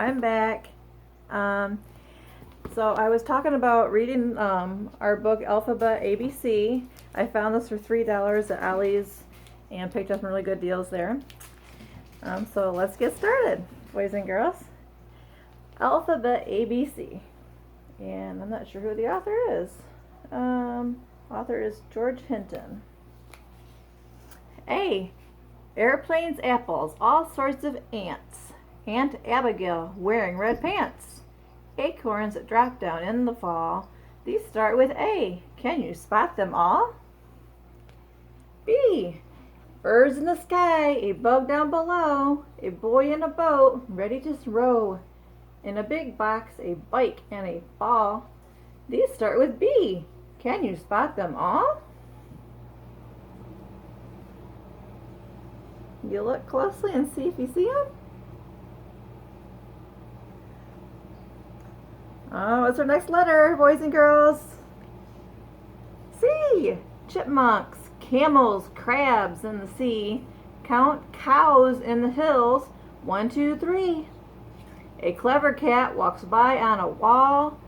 I'm back. So I was talking about reading our book Alphabet ABC. I found this for $3 at Ollie's and picked up some really good deals there. So let's get started, boys and girls. Alphabet ABC. And I'm not sure who the author is. Author is George Hinton. A. Airplanes, apples, all sorts of ants. Aunt Abigail wearing red pants. Acorns that drop down in the fall. These start with A. Can you spot them all? B. Birds in the sky, a bug down below, a boy in a boat ready to row. In a big box, a bike and a ball. These start with B. Can you spot them all? You look closely and see if you see them. Oh, what's our next letter, boys and girls? C. Chipmunks, camels, crabs in the sea. Count cows in the hills. 1, 2, 3. A clever cat walks by on a wall.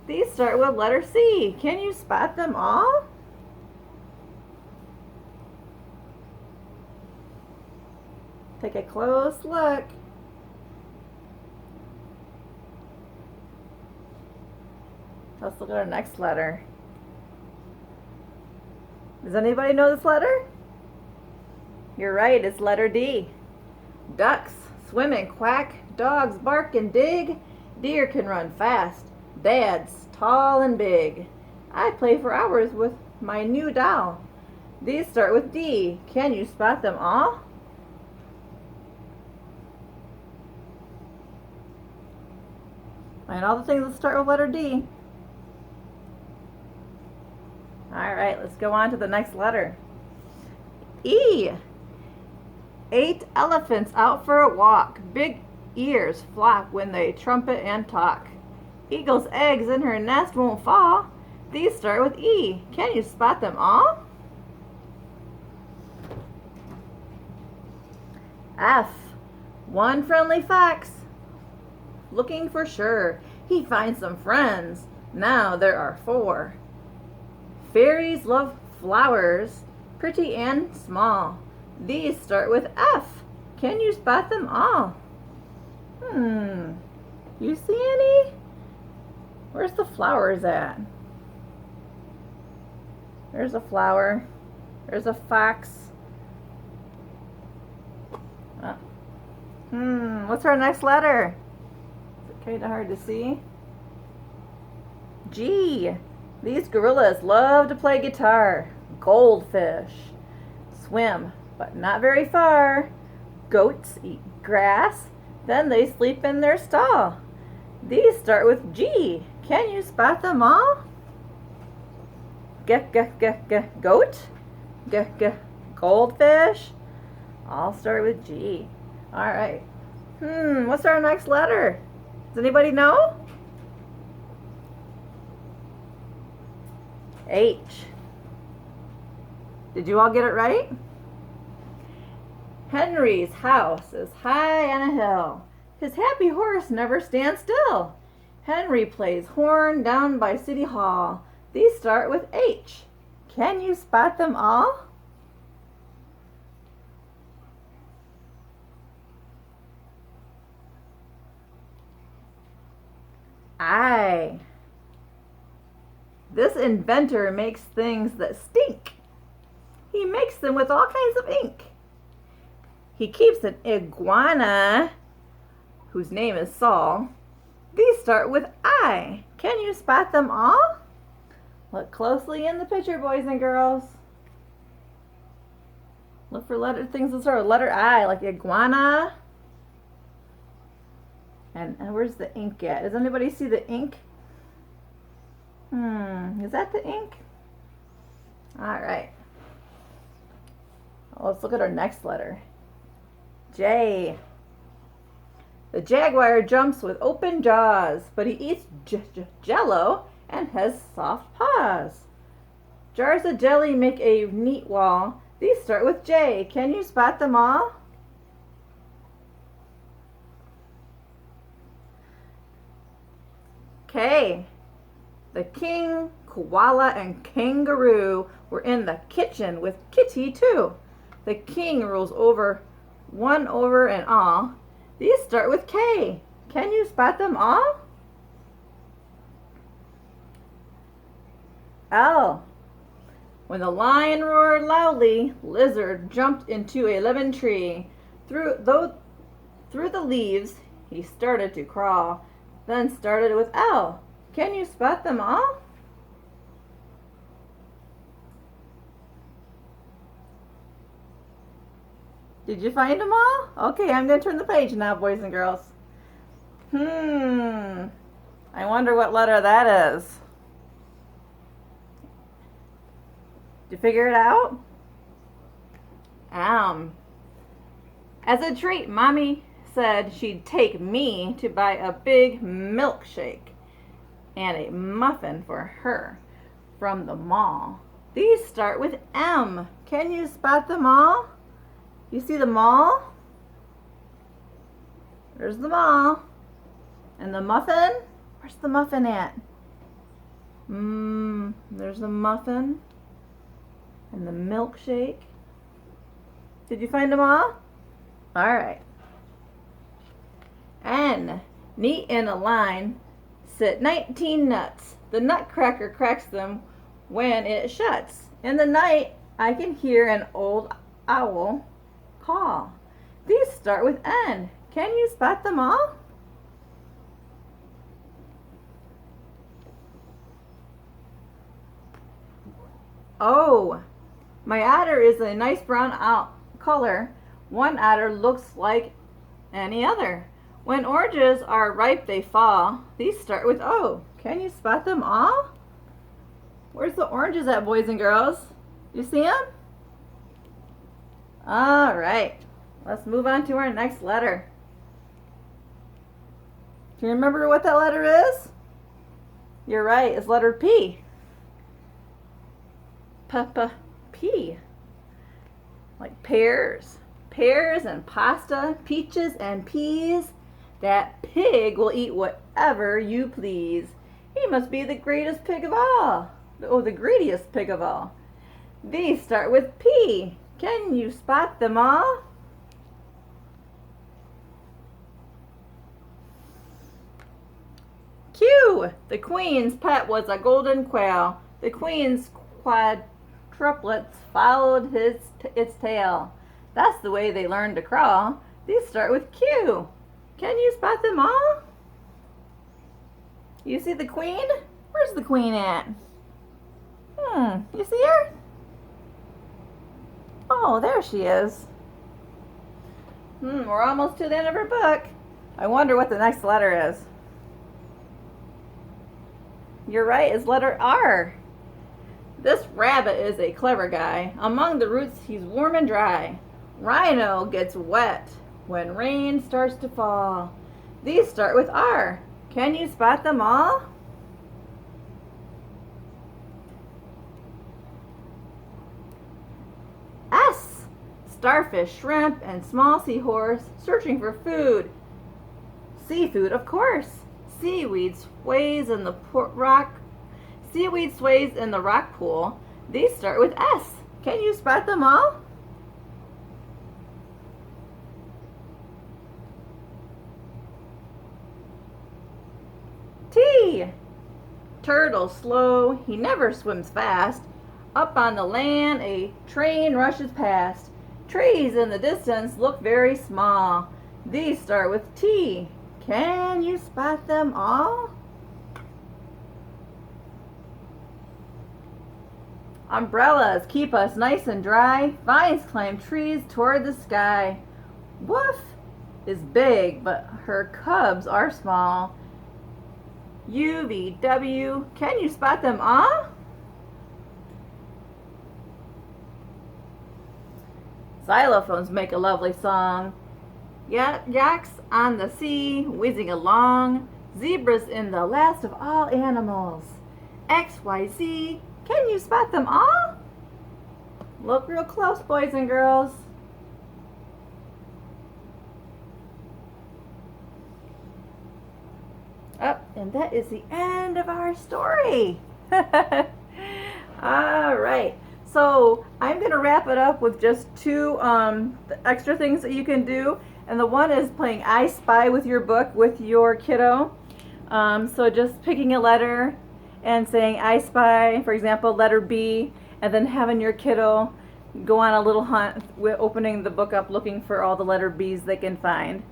These start with letter C. Can you spot them all? Take a close look. Let's look at our next letter. Does anybody know this letter? You're right, it's letter D. Ducks swim and quack, dogs bark and dig, deer can run fast, dads tall and big. I play for hours with my new doll. These start with D. Can you spot them all? And all the things that start with letter D. All right, let's go on to the next letter. E. 8 elephants out for a walk. Big ears flop when they trumpet and talk. Eagle's eggs in her nest won't fall. These start with E. Can you spot them all? F. One friendly fox. Looking for sure. He finds some friends. Now there are 4. Fairies love flowers, pretty and small. These start with F. Can you spot them all? You see any? Where's the flowers at? There's a flower. There's a fox. What's our next letter? Is it kind of hard to see? G. These gorillas love to play guitar. Goldfish swim, but not very far. Goats eat grass, then they sleep in their stall. These start with G. Can you spot them all? Goat. Goldfish. All start with G. All right. What's our next letter? Does anybody know? H. Did you all get it right? Henry's house is high on a hill. His happy horse never stands still. Henry plays horn down by City Hall. These start with H. Can you spot them all? I. This inventor makes things that stink. He makes them with all kinds of ink. He keeps an iguana, whose name is Saul. These start with I. Can you spot them all? Look closely in the picture, boys and girls. Look for things that start with letter I, like iguana. And where's the ink at? Does anybody see the ink? Is that the ink? All right. Let's look at our next letter. J. The jaguar jumps with open jaws, but he eats jello and has soft paws. Jars of jelly make a neat wall. These start with J. Can you spot them all? K. The king, koala, and kangaroo were in the kitchen with Kitty too. The king rules over, one over and all. These start with K. Can you spot them all? L. When the lion roared loudly, Lizard jumped into a lemon tree. Through the leaves, he started to crawl, then started with L. Can you spot them all? Did you find them all? Okay, I'm going to turn the page now, boys and girls. I wonder what letter that is. Did you figure it out? As a treat, Mommy said she'd take me to buy a big milkshake and a muffin for her from the mall. These start with M. Can you spot them all? You see the mall? There's the mall. And the muffin? Where's the muffin at? There's the muffin. And the milkshake. Did you find them all? Alright. N. Neat in a line sit 19 nuts. The nutcracker cracks them when it shuts. In the night, I can hear an old owl call. These start with N. Can you spot them all? O. My otter is a nice brown color. One otter looks like any other. When oranges are ripe, they fall. These start with O. Can you spot them all? Where's the oranges at, boys and girls? You see them? All right. Let's move on to our next letter. Do you remember what that letter is? You're right. It's letter P. P. Like pears. Pears and pasta, peaches and peas. That pig will eat whatever you please. He must be the greatest pig of all. Oh, the greediest pig of all. These start with P. Can you spot them all? Q. The queen's pet was a golden quail. The queen's quadruplets followed its tail. That's the way they learned to crawl. These start with Q. Can you spot them all? You see the queen? Where's the queen at? You see her? Oh, there she is. We're almost to the end of her book. I wonder what the next letter is. You're right, it's letter R. This rabbit is a clever guy. Among the roots, he's warm and dry. Rhino gets wet when rain starts to fall. These start with R. Can you spot them all? S. Starfish, shrimp, and small seahorse searching for food. Seafood, of course. Seaweed sways in the rock pool. These start with S. Can you spot them all? T. Turtle slow, he never swims fast. Up on the land, a train rushes past. Trees in the distance look very small. These start with T. Can you spot them all? Umbrellas keep us nice and dry. Vines climb trees toward the sky. Woof is big, but her cubs are small. UVW, can you spot them all? Xylophones make a lovely song. Yaks on the sea, whizzing along. Zebras in the last of all animals. XYZ, can you spot them all? Look real close, boys and girls. And that is the end of our story. All right. So I'm going to wrap it up with just two extra things that you can do. And the one is playing I Spy with your book with your kiddo. So just picking a letter and saying I Spy, for example, letter B, and then having your kiddo go on a little hunt with opening the book up looking for all the letter B's they can find.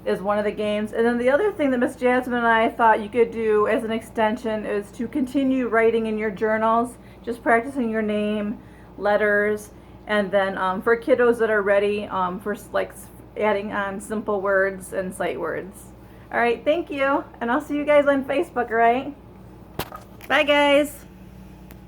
Is one of the games. And then the other thing that Miss Jasmine and I thought you could do as an extension is to continue writing in your journals, just practicing your name, letters, and then for kiddos that are ready for like adding on simple words and sight words. All right, thank you, and I'll see you guys on Facebook, all right? Bye, guys.